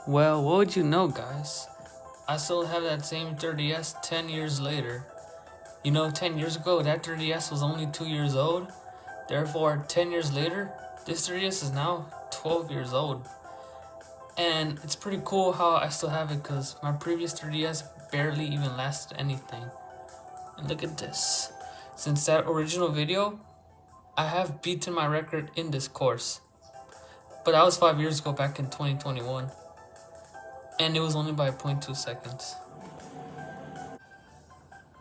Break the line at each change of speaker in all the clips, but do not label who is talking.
Well, what would you know, guys? I still have that same 30S 10 years later. 10 years ago, that 30S was only 2 years old. Therefore, 10 years later, this 30S is now 12 years old. And it's pretty cool how I still have it because my previous 30S barely even lasted anything. And look at this. Since that original video, I have beaten my record in this course. But that was 5 years ago, back in 2021. And it was only by 0.2 seconds.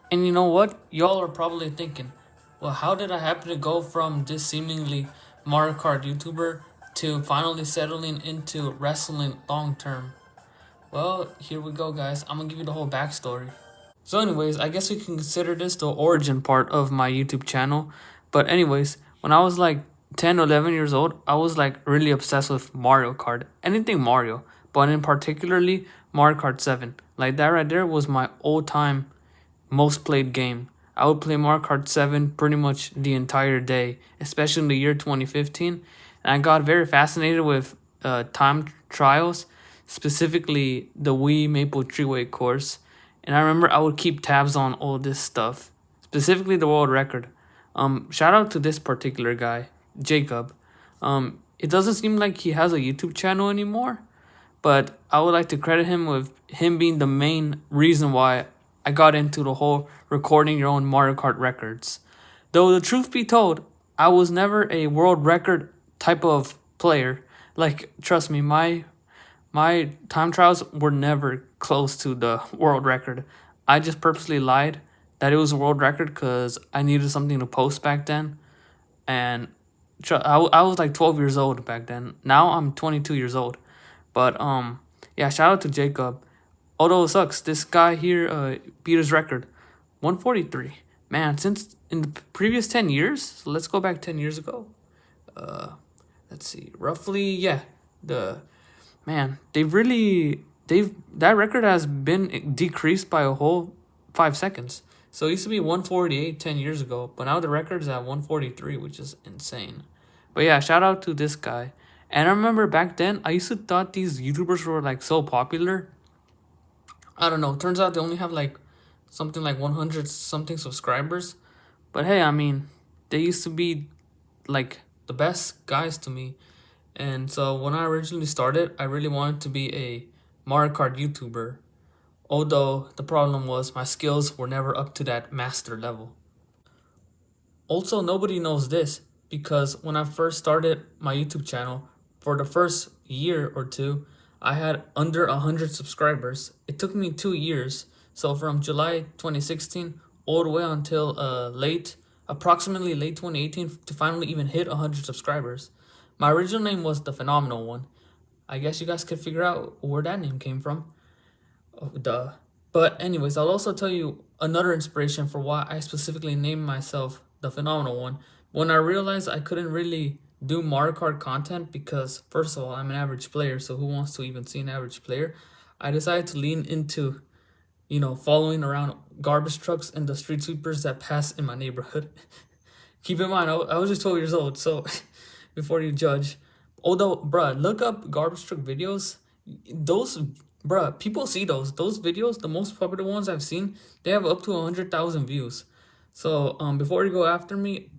And you know what? Y'all are probably thinking, well, how did I happen to go from this seemingly Mario Kart YouTuber to finally settling into wrestling long term? Well, here we go, guys. I'm gonna give you the whole backstory. So anyways, I guess we can consider this the origin part of my YouTube channel. But anyways, when I was like 10 or 11 years old, I was like really obsessed with Mario Kart. Anything Mario, but in particularly Mario Kart 7. Like that right there was my all-time most played game. I would play Mario Kart 7 pretty much the entire day, especially in the year 2015. And I got very fascinated with time trials, specifically the Wii Maple Treeway course. And I remember I would keep tabs on all this stuff, specifically the world record. Shout out to this particular guy, Jacob. It doesn't seem like he has a YouTube channel anymore, but I would like to credit him with him being the main reason why I got into the whole recording your own Mario Kart records. Though the truth be told, I was never a world record type of player. Like, trust me, my time trials were never close to the world record. I just purposely lied that it was a world record because I needed something to post back then. And I was like 12 years old back then. Now I'm 22 years old. But yeah, shout out to Jacob. Although it sucks, this guy here beat his record, 143. Man, since in the previous 10 years, so let's go back 10 years ago. Let's see, roughly, yeah, that record has been decreased by a whole 5 seconds. So it used to be 148 10 years ago, but now the record is at 143, which is insane. But yeah, shout out to this guy. And I remember back then, I used to thought these YouTubers were like so popular. I don't know. Turns out they only have like something like 100 something subscribers. But hey, I mean, they used to be like the best guys to me. And so when I originally started, I really wanted to be a Mario Kart YouTuber. Although the problem was my skills were never up to that master level. Also, nobody knows this because when I first started my YouTube channel, for the first year or two, I had under 100 subscribers. It took me 2 years. So from July 2016 all the way until approximately late 2018 to finally even hit 100 subscribers. My original name was The Phenomenal One. I guess you guys could figure out where that name came from. Oh, duh. But anyways, I'll also tell you another inspiration for why I specifically named myself The Phenomenal One. When I realized I couldn't really do Mario Kart content because, first of all, I'm an average player, so who wants to even see an average player? I decided to lean into, following around garbage trucks and the street sweepers that pass in my neighborhood. Keep in mind, I was just 12 years old, so before you judge. Although, bruh, look up garbage truck videos. Those, bruh, people see those. Those videos, the most popular ones I've seen, they have up to 100,000 views. So, before you go after me,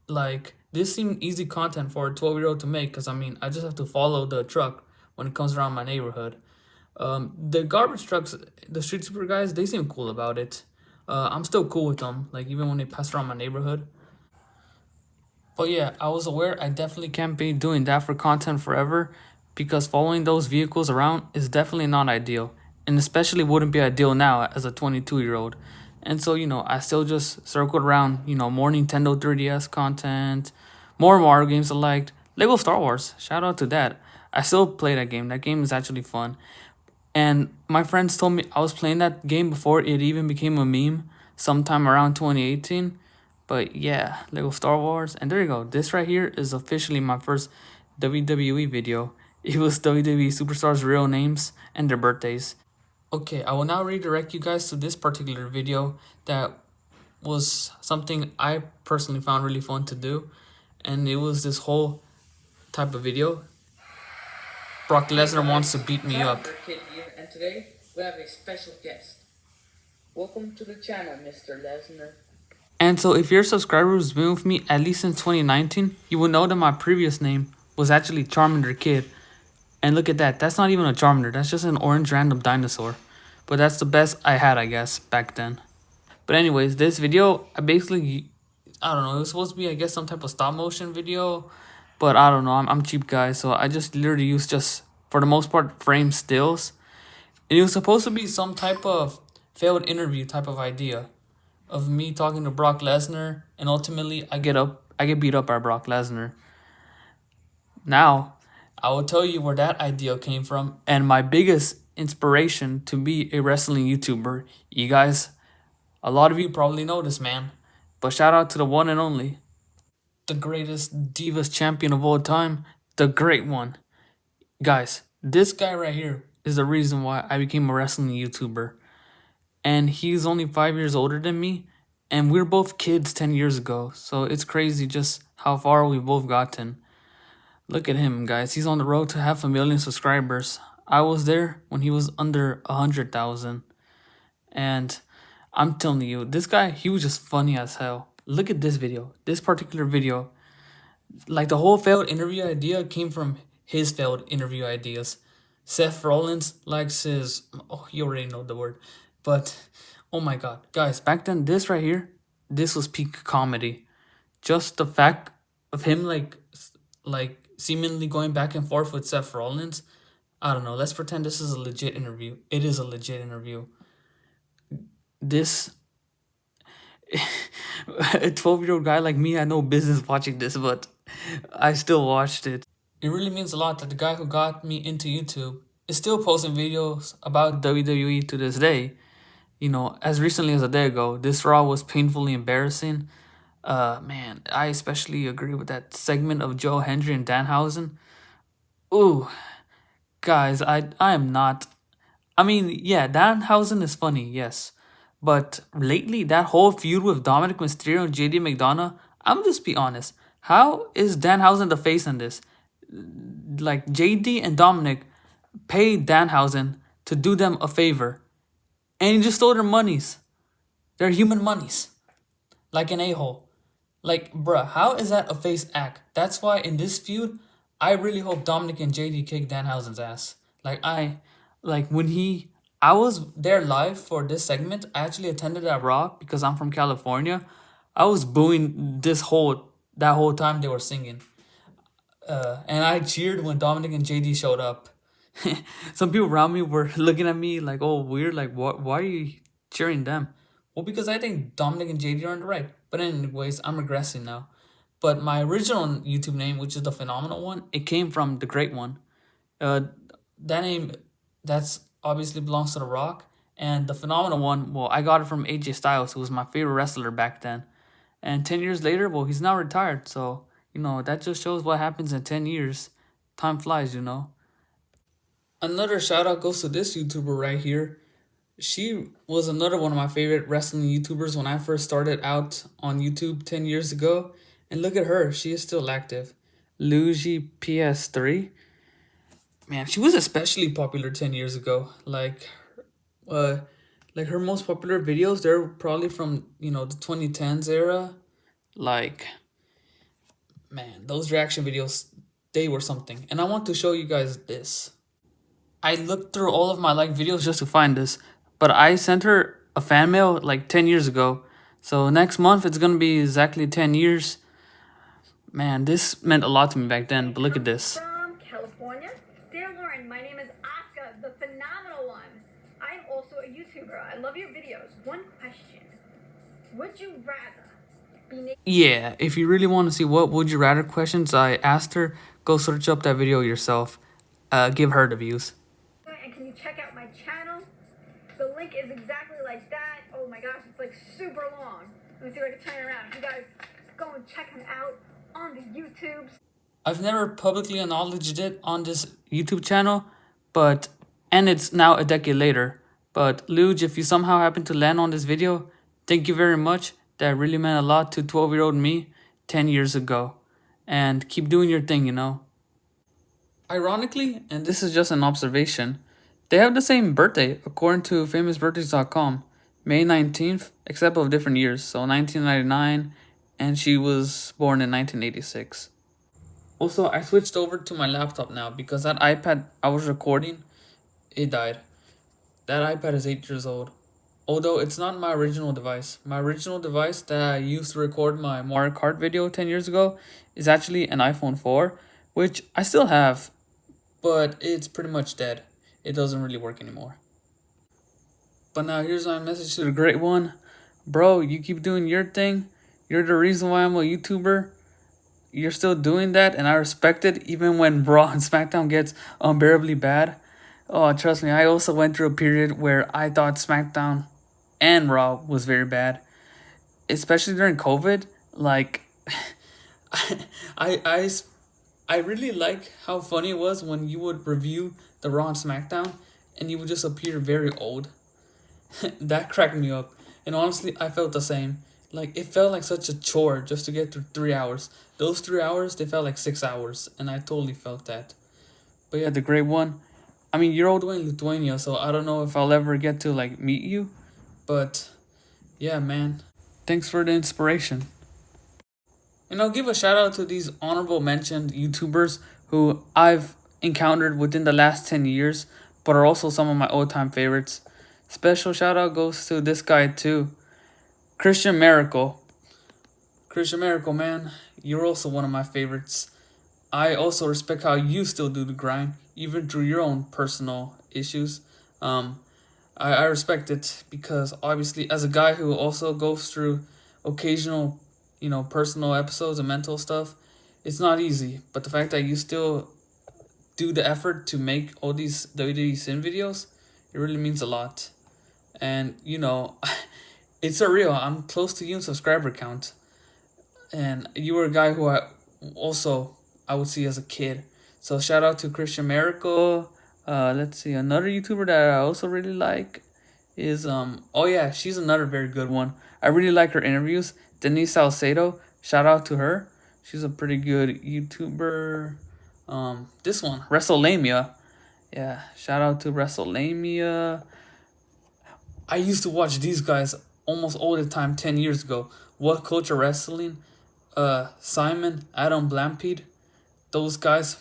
like, this seemed easy content for a 12-year-old to make because, I mean, I just have to follow the truck when it comes around my neighborhood. The garbage trucks, the street sweeper guys, they seem cool about it. I'm still cool with them, like, even when they pass around my neighborhood. But yeah, I was aware I definitely can't be doing that for content forever because following those vehicles around is definitely not ideal, and especially wouldn't be ideal now as a 22-year-old. And so, I still just circled around, more Nintendo 3DS content, more Mario games I liked, Lego Star Wars. Shout out to that. I still play that game. That game is actually fun. And my friends told me I was playing that game before it even became a meme sometime around 2018. But yeah, Lego Star Wars. And there you go. This right here is officially my first WWE video. It was WWE Superstars' real names and their birthdays. Okay, I will now redirect you guys to this particular video that was something I personally found really fun to do. And it was this whole type of video. Brock Lesnar wants to beat me up.
Kid here, and today we have a special guest. Welcome to the channel, Mr. Lesnar.
And so if your subscribers been with me at least since 2019, you will know that my previous name was actually Charmander Kid. And look at that, that's not even a Charmander, that's just an orange random dinosaur. But that's the best I had, I guess, back then. But anyways, this video, I don't know, it was supposed to be, I guess, some type of stop motion video. But I don't know, I'm cheap guy, so I just literally used just, for the most part, frame stills. And it was supposed to be some type of failed interview type of idea of me talking to Brock Lesnar, and ultimately I get beat up by Brock Lesnar. Now, I will tell you where that idea came from and my biggest inspiration to be a wrestling YouTuber. You guys, a lot of you probably know this man, but shout out to the one and only, the greatest Divas champion of all time, the great one. Guys, this guy right here is the reason why I became a wrestling YouTuber. And he's only 5 years older than me, and we're both kids 10 years ago, so it's crazy just how far we've both gotten. Look at him, guys. He's on the road to 500,000 subscribers. I was there when he was under 100,000. And I'm telling you, this guy, he was just funny as hell. Look at this video. This particular video. Like, the whole failed interview idea came from his failed interview ideas. Seth Rollins likes his... Oh, you already know the word. But, oh my god. Guys, back then, this right here, this was peak comedy. Just the fact of him, like seemingly going back and forth with Seth Rollins. I don't know. Let's pretend this is a legit interview. It is a legit interview. This a 12-year-old guy like me had no business watching this, but I still watched it. It really means a lot that the guy who got me into YouTube is still posting videos about WWE to this day. As recently as a day ago, this Raw was painfully embarrassing. Man, I especially agree with that segment of Joe Hendry and Danhausen. Ooh, guys, I am not. I mean, yeah, Danhausen is funny, yes, but lately that whole feud with Dominic Mysterio and JD McDonough, I'm just be honest. How is Danhausen the face in this? Like, JD and Dominic paid Danhausen to do them a favor, and he just stole their monies, their human monies, like an a-hole. Like, bruh, how is that a face act? That's why in this feud, I really hope Dominic and JD kick Danhausen's ass. I was there live for this segment. I actually attended that Raw because I'm from California. I was booing that whole time they were singing. And I cheered when Dominic and JD showed up. Some people around me were looking at me like, oh, weird, like, why are you cheering them? Well, because I think Dominic and JD are on the right. But anyways, I'm regressing now. But my original YouTube name, which is the Phenomenal One, it came from the Great One. That name, that's obviously belongs to The Rock. And the Phenomenal One, well, I got it from AJ Styles, who was my favorite wrestler back then. And 10 years later, well, he's now retired. So, that just shows what happens in 10 years. Time flies, Another shout out goes to this YouTuber right here. She was another one of my favorite wrestling YouTubers when I first started out on YouTube 10 years ago. And look at her, she is still active. Luigi PS3. Man, she was especially popular 10 years ago. Like her most popular videos, they're probably from, the 2010s era. Like, man, those reaction videos, they were something. And I want to show you guys this. I looked through all of my videos just to find this, but I sent her a fan mail 10 years ago. So next month it's gonna be exactly 10 years. Man, this meant a lot to me back then, but look at this.
From California. Dear Lauren, my name is Asuka, the Phenomenal One. I'm also a YouTuber. I love your videos. One question. Would you rather be naked?
Yeah, if you really want to see what would you rather questions I asked her, go search up that video yourself. Give her the views.
And can you check out my channel? The link is exactly like that. Oh my gosh, it's like super long. Let me see if I can turn it around. You guys go and check him out on the YouTubes.
I've never publicly acknowledged it on this YouTube channel, and it's now a decade later. But Luge, if you somehow happen to land on this video, thank you very much. That really meant a lot to 12-year-old me 10 years ago. And keep doing your thing, you know. Ironically, and this is just an observation, they have the same birthday according to famousbirthdays.com. May 19th, except of different years. So 1999, and she was born in 1986. Also, I switched over to my laptop now because that iPad I was recording, it died. That iPad is 8 years old. Although it's not my original device. My original device that I used to record my Mario Kart video 10 years ago is actually an iPhone 4, which I still have, but it's pretty much dead. It doesn't really work anymore. But now here's my message to the great one. Bro, you keep doing your thing. You're the reason why I'm a YouTuber. You're still doing that, and I respect it even when Raw and SmackDown gets unbearably bad. Oh, trust me, I also went through a period where I thought SmackDown and Raw was very bad, especially during COVID. Like, I really like how funny it was when you would review the Raw and SmackDown, and you would just appear very old. That cracked me up, and honestly, I felt the same. Like, it felt like such a chore just to get through 3 hours. Those 3 hours, they felt like 6 hours, and I totally felt that. But yeah, the great one. I mean, you're all the way in Lithuania, so I don't know if I'll ever get to, like, meet you. But, yeah, man. Thanks for the inspiration. And I'll give a shout out to these honorable mentioned YouTubers who I've encountered within the last 10 years, but are also some of my old-time favorites. Special shout out goes to this guy, too. Christian Miracle. Christian Miracle, man, you're also one of my favorites. I also respect how you still do the grind, even through your own personal issues. I respect it because obviously, as a guy who also goes through occasional, personal episodes and mental stuff, it's not easy. But the fact that you still do the effort to make all these WWE Sin videos, it really means a lot. And, it's surreal. I'm close to you in subscriber count. And you were a guy who I would see as a kid. So shout out to Christian Miracle. Let's see, another YouTuber that I also really like is she's another very good one. I really like her interviews. Denise Salcedo, shout out to her. She's a pretty good YouTuber. This one, WrestleLamia. Yeah, shout out to WrestleLamia. I used to watch these guys almost all the time 10 years ago. What Culture Wrestling, Simon, Adam Blampede, those guys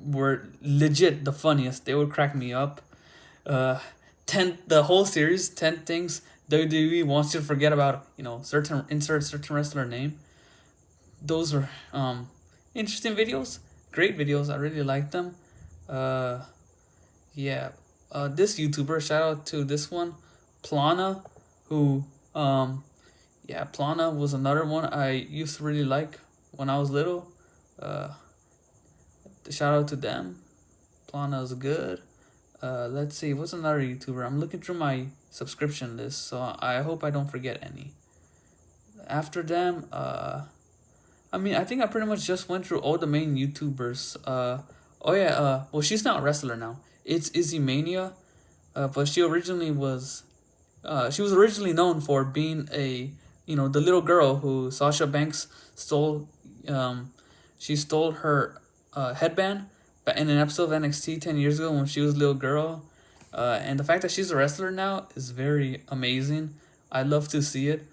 were legit the funniest. They would crack me up. The whole series, 10 things WWE wants you to forget about, certain wrestler name. Those were interesting videos, great videos. I really like them. This YouTuber, shout out to this one, Plana, who Plana was another one I used to really like when I was little. Shout out to them. Plana is good. Let's see, what's another YouTuber? I'm looking through my subscription list, so I hope I don't forget any. After them, I think I pretty much just went through all the main YouTubers. Well, she's not a wrestler now. It's Izzy Mania, but she was originally known for being the little girl who Sasha Banks stole. She stole her headband in an episode of NXT 10 years ago when she was a little girl. And the fact that she's a wrestler now is very amazing. I love to see it.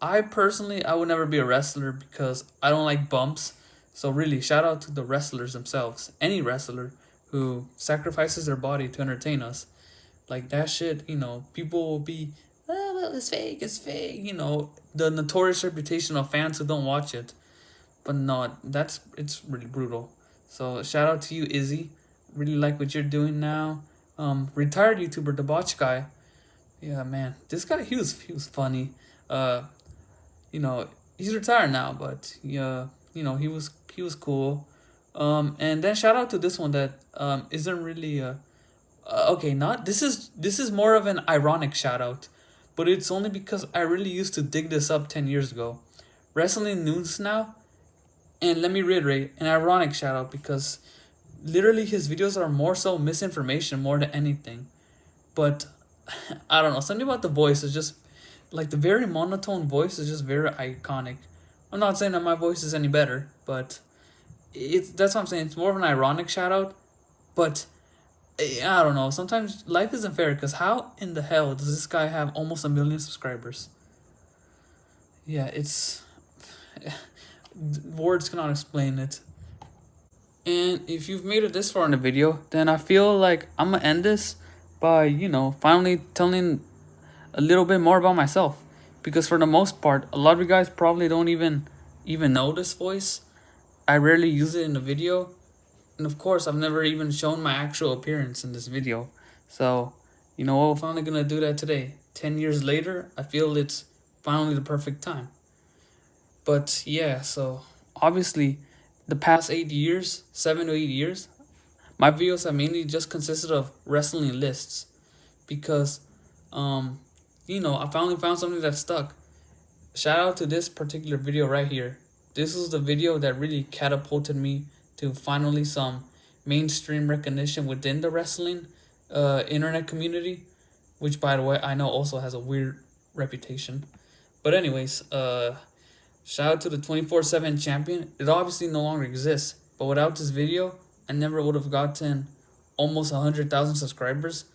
I would never be a wrestler because I don't like bumps. So really, shout out to the wrestlers themselves. Any wrestler who sacrifices their body to entertain us. Like that shit, people will be, oh, well, it's fake. The notorious reputation of fans who don't watch it. But no, it's really brutal. So shout out to you, Izzy. Really like what you're doing now. Retired YouTuber, the Botch Guy. Yeah, man, this guy he was funny. You know, he's retired now, but yeah, you know, he was cool. And then shout out to this one that isn't really okay. Not this is more of an ironic shout out, but it's only because I really used to dig this up 10 years ago. Wrestling News Now, and let me reiterate, an ironic shout out because literally his videos are more so misinformation more than anything. But I don't know, something about the voice is just like the very monotone voice is just very iconic. I'm not saying that my voice is any better, but it's that's what I'm saying. It's more of an ironic shout out, but I don't know. Sometimes life isn't fair because how in the hell does this guy have almost 1 million subscribers? Yeah, it's words cannot explain it. And if you've made it this far in the video, then I feel like I'm gonna end this by, finally telling a little bit more about myself. Because for the most part, a lot of you guys probably don't even know this voice. I rarely use it in the video. And of course, I've never even shown my actual appearance in this video. So, you know what, we're finally gonna do that today. 10 years later, I feel it's finally the perfect time. But yeah, so obviously the past 8 years, 7 to 8 years, my videos have mainly just consisted of wrestling lists because I finally found something that stuck. Shout out to this particular video right here. This was the video that really catapulted me to finally some mainstream recognition within the wrestling internet community, which by the way I know also has a weird reputation. But anyways, shout out to the 24/7 champion. It obviously no longer exists, but without this video, I never would have gotten almost 100,000 subscribers.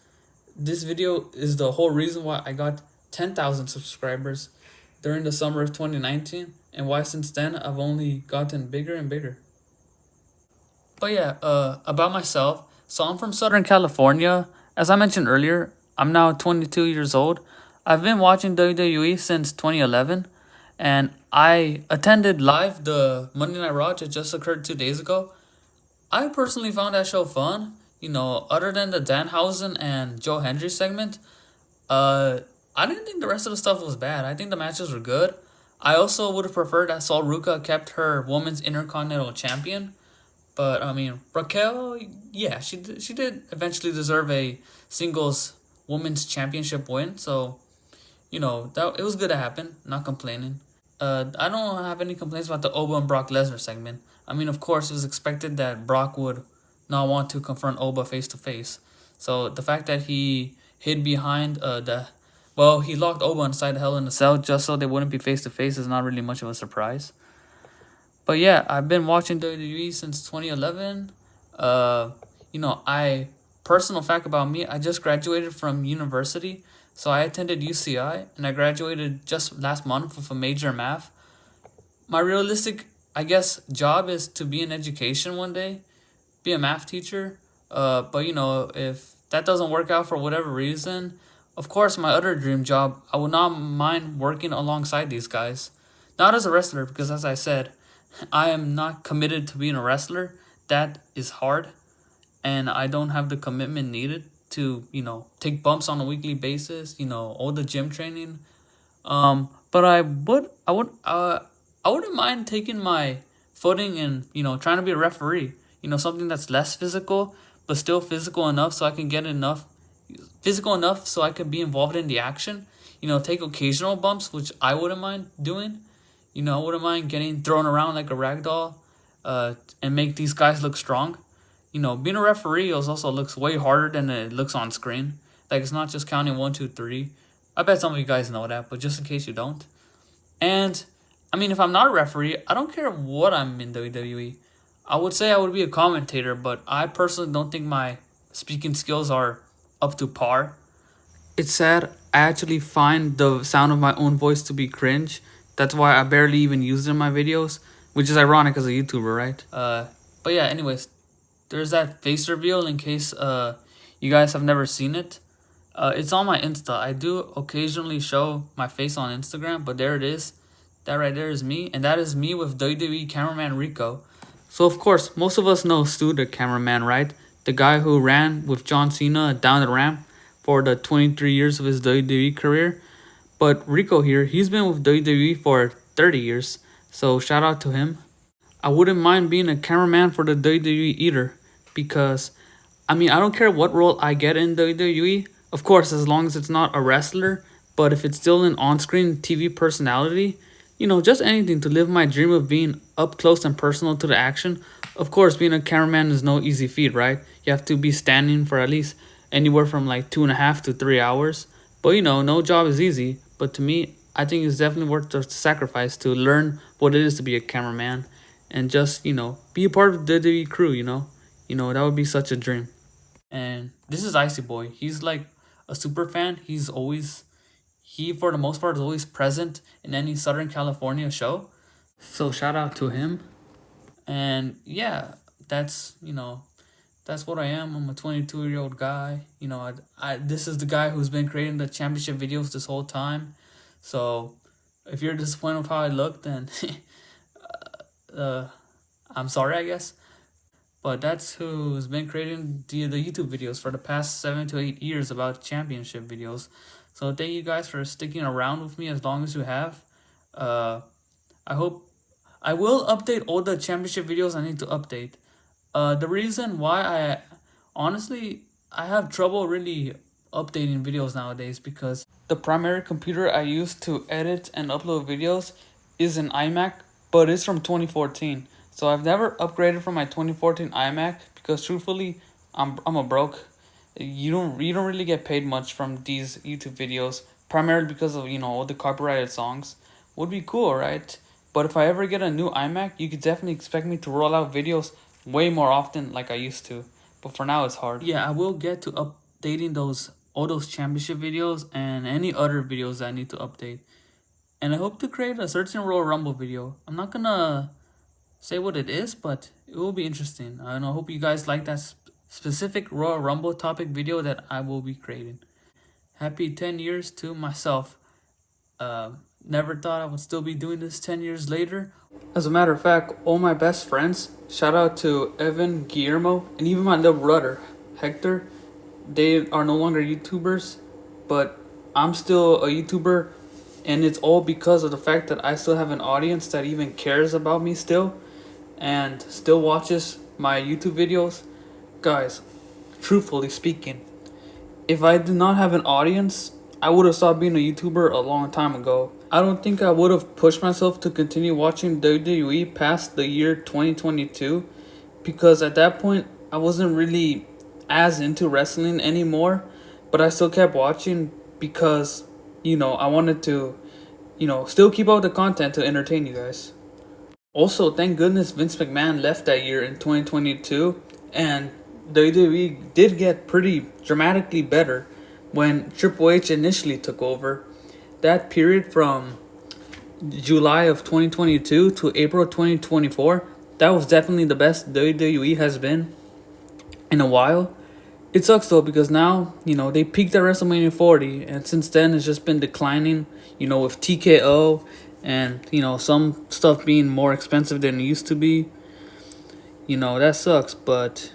This video is the whole reason why I got 10,000 subscribers during the summer of 2019, and why since then I've only gotten bigger and bigger. But yeah, about myself. So I'm from Southern California. As I mentioned earlier, I'm now 22 years old. I've been watching WWE since 2011, and I attended live the Monday Night Raw that just occurred 2 days ago. I personally found that show fun. Other than the Danhausen and Joe Hendry segment, I didn't think the rest of the stuff was bad. I think the matches were good. I also would have preferred that Sol Ruca kept her women's Intercontinental Champion. But I mean, Raquel, yeah, she did eventually deserve a singles women's championship win. So, that it was good to happen. Not complaining. I don't have any complaints about the Oba and Brock Lesnar segment. I mean, of course, it was expected that Brock would not want to confront Oba face to face. So the fact that he hid behind he locked Oba inside the Hell in a Cell just so they wouldn't be face to face is not really much of a surprise. But yeah, I've been watching WWE since 2011. Personal fact about me, I just graduated from university. So I attended UCI and I graduated just last month with a major in math. My realistic, I guess, job is to be in education one day, be a math teacher. But if that doesn't work out for whatever reason, of course, my other dream job, I would not mind working alongside these guys. Not as a wrestler, because as I said, I am not committed to being a wrestler. That is hard, and I don't have the commitment needed to, take bumps on a weekly basis, all the gym training. But I wouldn't mind taking my footing and, trying to be a referee, something that's less physical, but still physical enough so I can get physical enough so I could be involved in the action, take occasional bumps, which I wouldn't mind doing. I wouldn't mind getting thrown around like a rag doll, and make these guys look strong. Being a referee also looks way harder than it looks on screen. Like, it's not just counting 1, 2, 3. I bet some of you guys know that, but just in case you don't. And, I mean, if I'm not a referee, I don't care what I'm in WWE. I would say I would be a commentator, but I personally don't think my speaking skills are up to par. It's sad. I actually find the sound of my own voice to be cringe. That's why I barely even use it in my videos, which is ironic as a YouTuber, right? But yeah, anyways, there's that face reveal in case you guys have never seen it. It's on my Insta. I do occasionally show my face on Instagram, but there it is. That right there is me, and that is me with WWE cameraman Rico. So of course, most of us know Stu, the cameraman, right? The guy who ran with John Cena down the ramp. for the 23 years of his WWE career. But Rico here, he's been with WWE for 30 years. So shout out to him. I wouldn't mind being a cameraman for the WWE either, because I mean, I don't care what role I get in WWE, of course, as long as it's not a wrestler, but if it's still an on-screen TV personality, you know, just anything to live my dream of being up close and personal to the action. Of course, being a cameraman is no easy feat, right? You have to be standing for at least anywhere from like 2.5 to 3 hours. But you know, no job is easy. But to me, I think it's definitely worth the sacrifice to learn what it is to be a cameraman and just, you know, be a part of the WWE crew, you know? You know, that would be such a dream. And this is Icy Boy. He's like a super fan. He for the most part is always present in any Southern California show. So shout out to him. And yeah, that's, you know, that's what I am. I'm a 22-year-old guy. You know, this is the guy who's been creating the championship videos this whole time. So if you're disappointed with how I look, then I'm sorry, I guess. But that's who's been creating the YouTube videos for the past 7 to 8 years about championship videos. So thank you guys for sticking around with me as long as you have. I hope I will update all the championship videos I need to update. The reason why I have trouble really updating videos nowadays because the primary computer I use to edit and upload videos is an iMac, but it's from 2014. So I've never upgraded from my 2014 iMac because truthfully, I'm a broke. You don't really get paid much from these YouTube videos, primarily because of, you know, all the copyrighted songs. Would be cool, right? But if I ever get a new iMac, you could definitely expect me to roll out videos way more often like I used to. But for now, it's hard. Yeah, I will get to updating all those championship videos and any other videos that I need to update. And I hope to create a certain Royal Rumble video. I'm not gonna say what it is, but it will be interesting. I hope you guys like that specific Royal Rumble topic video that I will be creating. Happy 10 years to myself. Never thought I would still be doing this 10 years later. As a matter of fact, all my best friends, shout out to Evan, Guillermo, and even my little brother, Hector, they are no longer YouTubers, but I'm still a YouTuber, and it's all because of the fact that I still have an audience that even cares about me still, and still watches my YouTube videos. Guys, truthfully speaking, if I did not have an audience, I would have stopped being a YouTuber a long time ago. I don't think I would have pushed myself to continue watching WWE past the year 2022 because at that point I wasn't really as into wrestling anymore, but I still kept watching because, you know, I wanted to, you know, still keep up with the content to entertain you guys. Also, thank goodness Vince McMahon left that year in 2022 and WWE did get pretty dramatically better when Triple H initially took over. That period from July of 2022 to April 2024, that was definitely the best WWE has been in a while. It sucks though because now, you know, they peaked at WrestleMania 40 and since then it's just been declining, you know, with TKO and, you know, some stuff being more expensive than it used to be. You know, that sucks, but,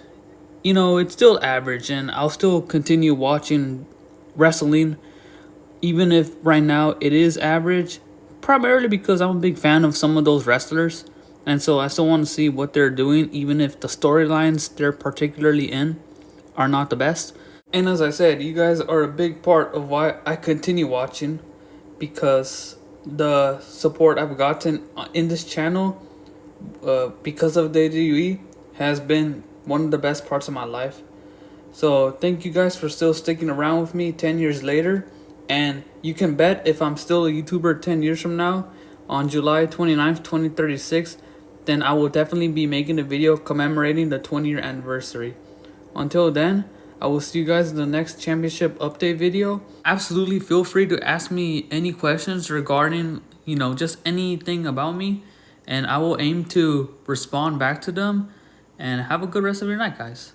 you know, it's still average and I'll still continue watching wrestling even if right now it is average, primarily because I'm a big fan of some of those wrestlers, and so I still want to see what they're doing, even if the storylines they're particularly in are not the best. And as I said, you guys are a big part of why I continue watching, because the support I've gotten in this channel because of the WWE has been one of the best parts of my life. So thank you guys for still sticking around with me 10 years later. And you can bet if I'm still a YouTuber 10 years from now, on July 29th, 2036, then I will definitely be making a video commemorating the 20-year anniversary. Until then, I will see you guys in the next championship update video. Absolutely feel free to ask me any questions regarding, you know, just anything about me. And I will aim to respond back to them. And have a good rest of your night, guys.